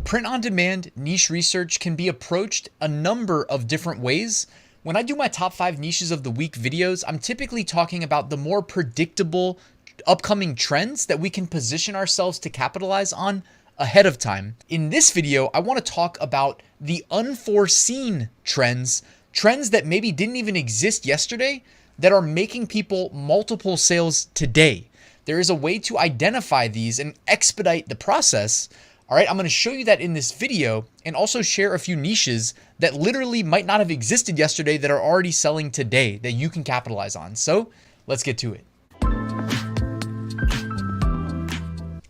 Print-on-demand niche research can be approached a number of different ways. When I do my top 5 niches of the week videos, I'm typically talking about the more predictable upcoming trends that we can position ourselves to capitalize on ahead of time. In this video, I want to talk about the unforeseen trends that maybe didn't even exist yesterday that are making people multiple sales today. There is a way to identify these and expedite the process. All right, I'm going to show you that in this video and also share a few niches that literally might not have existed yesterday that are already selling today that you can capitalize on. So let's get to it.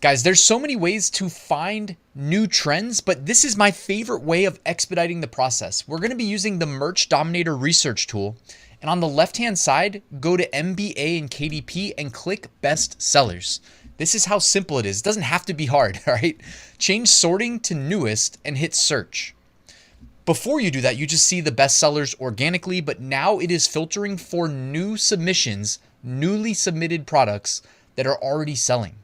Guys, there's so many ways to find new trends, but this is my favorite way of expediting the process. We're going to be using the Merch Dominator research tool. And on the left-hand side, go to MBA and KDP and click Best Sellers. This is how simple it is. It doesn't have to be hard, all right? Change sorting to newest and hit search. Before you do that, you just see the best sellers organically, but now it is filtering for new submissions, newly submitted products that are already selling.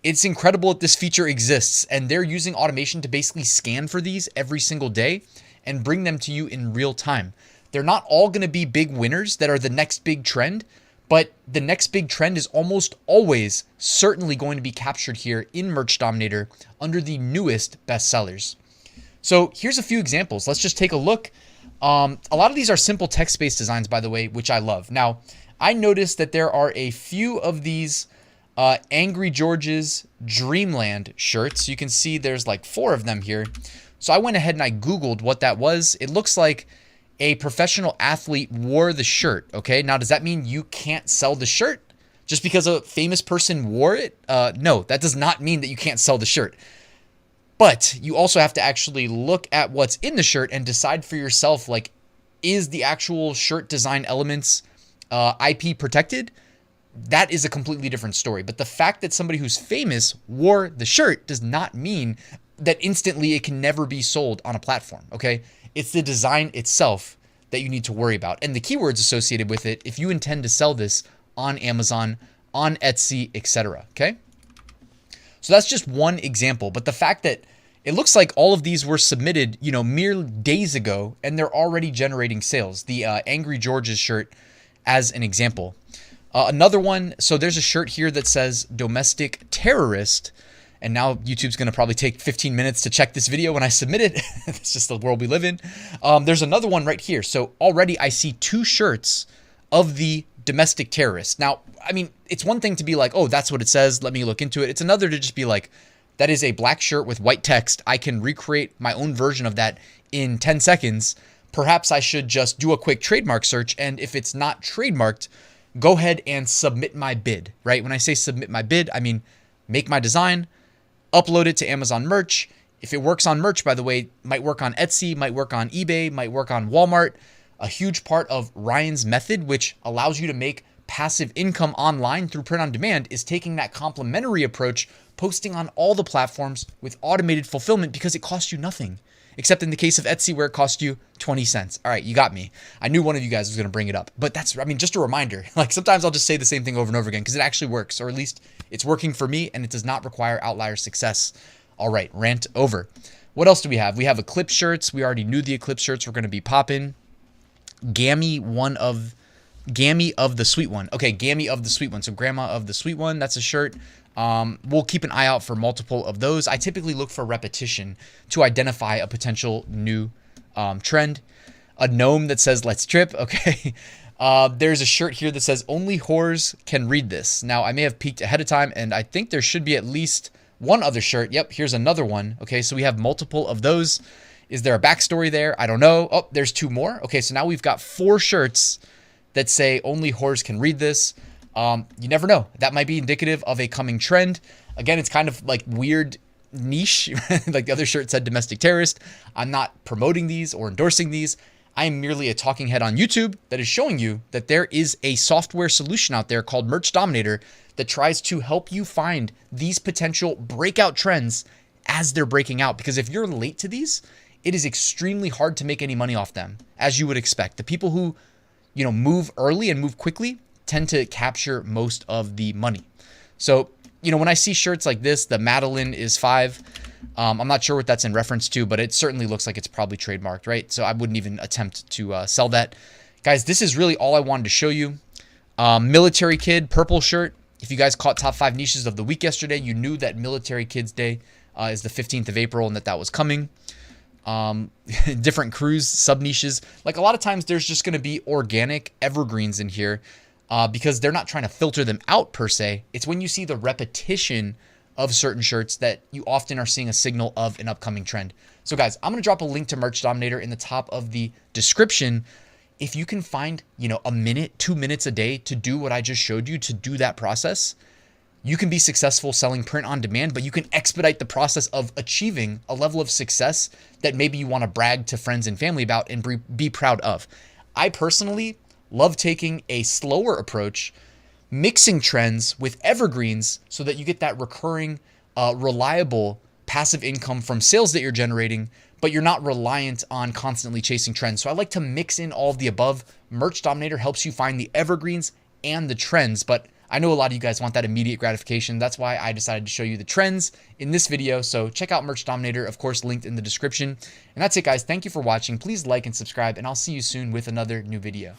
It's incredible that this feature exists, and they're using automation to basically scan for these every single day and bring them to you in real time. They're not all going to be big winners that are the next big trend, but the next big trend is almost always certainly going to be captured here in Merch Dominator under the newest bestsellers. So here's a few examples. Let's just take a look. A lot of these are simple text-based designs, by the way, which I love. Now, I noticed that there are a few of these Angry George's Dreamland shirts. You can see there's like 4 of them here. So I went ahead and I Googled what that was. It looks like a professional athlete wore the shirt. Okay, now does that mean you can't sell the shirt just because a famous person wore it? No, that does not mean that you can't sell the shirt. But you also have to actually look at what's in the shirt and decide for yourself, like, is the actual shirt design elements IP protected? That is a completely different story. But the fact that somebody who's famous wore the shirt does not mean that instantly it can never be sold on a platform, okay? It's the design itself that you need to worry about and the keywords associated with it if you intend to sell this on Amazon, on Etsy, etc. Okay? So that's just one example, but the fact that it looks like all of these were submitted, mere days ago and they're already generating sales. The Angry George's shirt as an example. Another one, so there's a shirt here that says domestic terrorist. And now YouTube's going to probably take 15 minutes to check this video when I submit it. It's just the world we live in. There's another one right here. So already I see 2 shirts of the domestic terrorist. Now, I mean, it's one thing to be like, oh, that's what it says. Let me look into it. It's another to just be like, that is a black shirt with white text. I can recreate my own version of that in 10 seconds. Perhaps I should just do a quick trademark search. And if it's not trademarked, go ahead and submit my bid, right? When I say submit my bid, I mean, make my design, upload it to Amazon Merch. If it works on Merch, by the way, might work on Etsy, might work on eBay, might work on Walmart. A huge part of Ryan's method, which allows you to make passive income online through print on demand, is taking that complementary approach, posting on all the platforms with automated fulfillment because it costs you nothing. Except in the case of Etsy where it cost you 20 cents. All right, you got me. I knew one of you guys was going to bring it up. But that's, just a reminder. Like sometimes I'll just say the same thing over and over again because it actually works. Or at least it's working for me and it does not require outlier success. All right, rant over. What else do we have? We have Eclipse shirts. We already knew the Eclipse shirts were going to be popping. Gammy of the Sweet One. Okay, Gammy of the Sweet One. So Grandma of the Sweet One, that's a shirt. We'll keep an eye out for multiple of those. I typically look for repetition to identify a potential new trend. A gnome that says, let's trip. Okay. There's a shirt here that says only whores can read this. Now I may have peeked ahead of time and I think there should be at least one other shirt. Yep. Here's another one. Okay. So we have multiple of those. Is there a backstory there? I don't know. Oh, there's 2 more. Okay. So now we've got 4 shirts that say only whores can read this. You never know. That might be indicative of a coming trend. Again, it's kind of like weird niche. Like the other shirt said domestic terrorist. I'm not promoting these or endorsing these. I am merely a talking head on YouTube that is showing you that there is a software solution out there called Merch Dominator that tries to help you find these potential breakout trends as they're breaking out. Because if you're late to these, it is extremely hard to make any money off them, as you would expect. The people who, move early and move quickly tend to capture most of the money. So, when I see shirts like this, the Madeline is 5, I'm not sure what that's in reference to, but it certainly looks like it's probably trademarked, right? So I wouldn't even attempt to sell that. Guys, this is really all I wanted to show you. Military Kid, purple shirt. If you guys caught top 5 niches of the week yesterday, you knew that Military Kids Day is the 15th of April and that was coming. Different crews, sub niches. Like a lot of times there's just going to be organic evergreens in here because they're not trying to filter them out per se. It's when you see the repetition of certain shirts that you often are seeing a signal of an upcoming trend. So guys, I'm going to drop a link to Merch Dominator in the top of the description. If you can find, a minute, 2 minutes a day to do what I just showed you, to do that process, you can be successful selling print on demand, but you can expedite the process of achieving a level of success that maybe you want to brag to friends and family about and be proud of. I personally love taking a slower approach, mixing trends with evergreens so that you get that recurring, reliable passive income from sales that you're generating, but you're not reliant on constantly chasing trends. So I like to mix in all of the above. Merch Dominator helps you find the evergreens and the trends, but I know a lot of you guys want that immediate gratification. That's why I decided to show you the trends in this video. So check out Merch Dominator, of course, linked in the description. And that's it, guys. Thank you for watching. Please like and subscribe, and I'll see you soon with another new video.